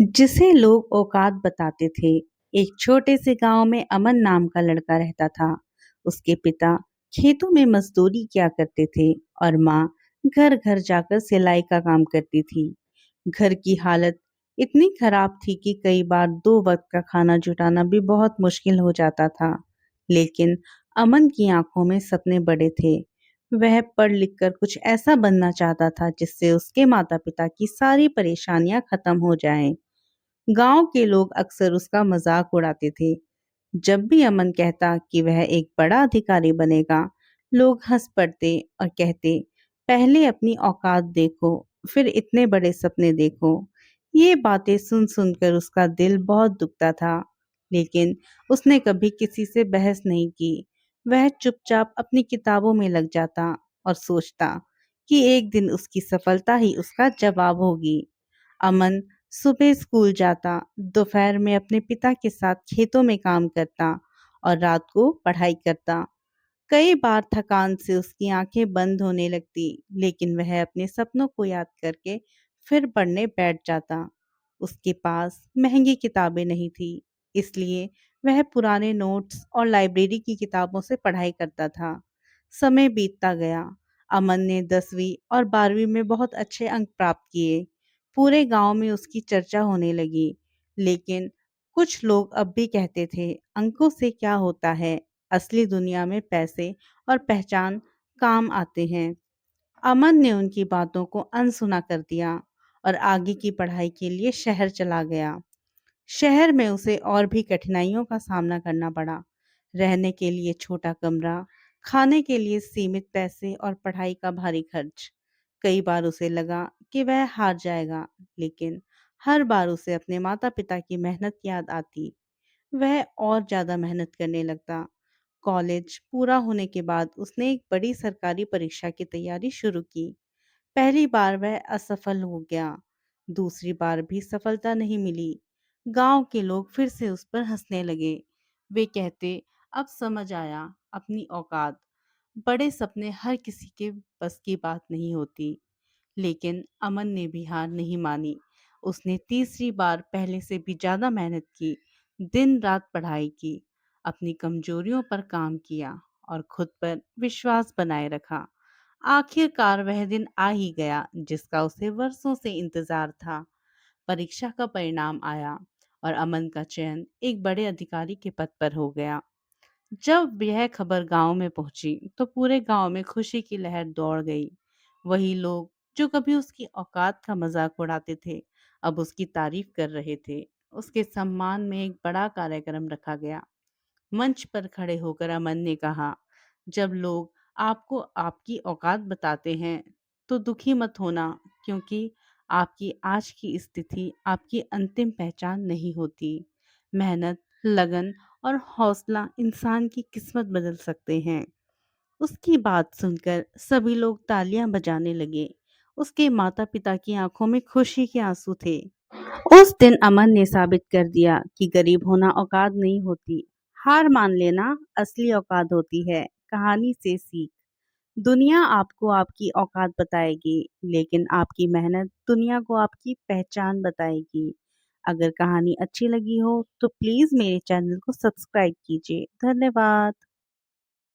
जिसे लोग औकात बताते थे। एक छोटे से गांव में अमन नाम का लड़का रहता था। उसके पिता खेतों में मजदूरी किया करते थे और माँ घर घर जाकर सिलाई का काम करती थी। घर की हालत इतनी खराब थी कि कई बार दो वक्त का खाना जुटाना भी बहुत मुश्किल हो जाता था। लेकिन अमन की आंखों में सपने बड़े थे। वह पढ़ लिख कर कुछ ऐसा बनना चाहता था जिससे उसके माता पिता की सारी परेशानियां खत्म हो जाएं। गांव के लोग अक्सर उसका मजाक उड़ाते थे। जब भी अमन कहता कि वह एक बड़ा अधिकारी बनेगा, लोग हंस पड़ते और कहते, पहले अपनी औकात देखो, फिर इतने बड़े सपने देखो। ये बातें सुन सुनकर उसका दिल बहुत दुखता था, लेकिन उसने कभी किसी से बहस नहीं की। वह चुपचाप अपनी किताबों में लग जाता और सोचता कि एक दिन उसकी सफलता ही उसका जवाब होगी। अमन सुबह स्कूल जाता, दोपहर में अपने पिता के साथ खेतों में काम करता और रात को पढ़ाई करता। कई बार थकान से उसकी आंखें बंद होने लगती, लेकिन वह अपने सपनों को याद करके फिर पढ़ने बैठ जाता। उसके पास महंगी किताबें नहीं थी, इसलिए वह पुराने नोट्स और लाइब्रेरी की किताबों से पढ़ाई करता था। समय बीतता गया। अमन ने 10वीं और 12वीं में बहुत अच्छे अंक प्राप्त किए। पूरे गांव में उसकी चर्चा होने लगी। लेकिन कुछ लोग अब भी कहते थे, अंकों से क्या होता है, असली दुनिया में पैसे और पहचान काम आते हैं। अमन ने उनकी बातों को अनसुना कर दिया और आगे की पढ़ाई के लिए शहर चला गया। शहर में उसे और भी कठिनाइयों का सामना करना पड़ा। रहने के लिए छोटा कमरा, खाने के लिए सीमित पैसे और पढ़ाई का भारी खर्च। कई बार उसे लगा कि वह हार जाएगा, लेकिन हर बार उसे अपने माता पिता की मेहनत याद आती। वह और ज्यादा मेहनत करने लगता। कॉलेज पूरा होने के बाद उसने एक बड़ी सरकारी परीक्षा की तैयारी शुरू की। पहली बार वह असफल हो गया, दूसरी बार भी सफलता नहीं मिली। गांव के लोग फिर से उस पर हंसने लगे। वे कहते, अब समझ आया अपनी औकात। बड़े सपने हर किसी के बस की बात नहीं होती। लेकिन अमन ने भी हार नहीं मानी। उसने तीसरी बार पहले से भी ज्यादा मेहनत की, दिन रात पढ़ाई की, अपनी कमजोरियों पर काम किया और खुद पर विश्वास बनाए रखा। आखिरकार वह दिन आ ही गया जिसका उसे वर्षों से इंतजार था। परीक्षा का परिणाम आया और अमन का चयन एक बड़े अधिकारी के पद पर हो गया। जब यह खबर गांव में पहुंची तो पूरे गांव में खुशी की लहर दौड़ गई। वही लोग जो कभी उसकी औकात का मजाक उड़ाते थे, अब उसकी तारीफ कर रहे थे। उसके सम्मान में एक बड़ा कार्यक्रम रखा गया। मंच पर खड़े होकर अमन ने कहा, जब लोग आपको आपकी औकात बताते हैं तो दुखी मत होना, क्योंकि आपकी आज की स्थिति आपकी अंतिम पहचान नहीं होती। मेहनत, लगन और हौसला इंसान की किस्मत बदल सकते हैं। उसकी बात सुनकर सभी लोग तालियां बजाने लगे। उसके माता पिता की आंखों में खुशी के आंसू थे। उस दिन अमन ने साबित कर दिया कि गरीब होना औकात नहीं होती, हार मान लेना असली औकात होती है। कहानी से सीख। दुनिया आपको आपकी औकात बताएगी, लेकिन आपकी मेहनत दुनिया को आपकी पहचान बताएगी। अगर कहानी अच्छी लगी हो तो प्लीज मेरे चैनल को सब्सक्राइब कीजिए। धन्यवाद।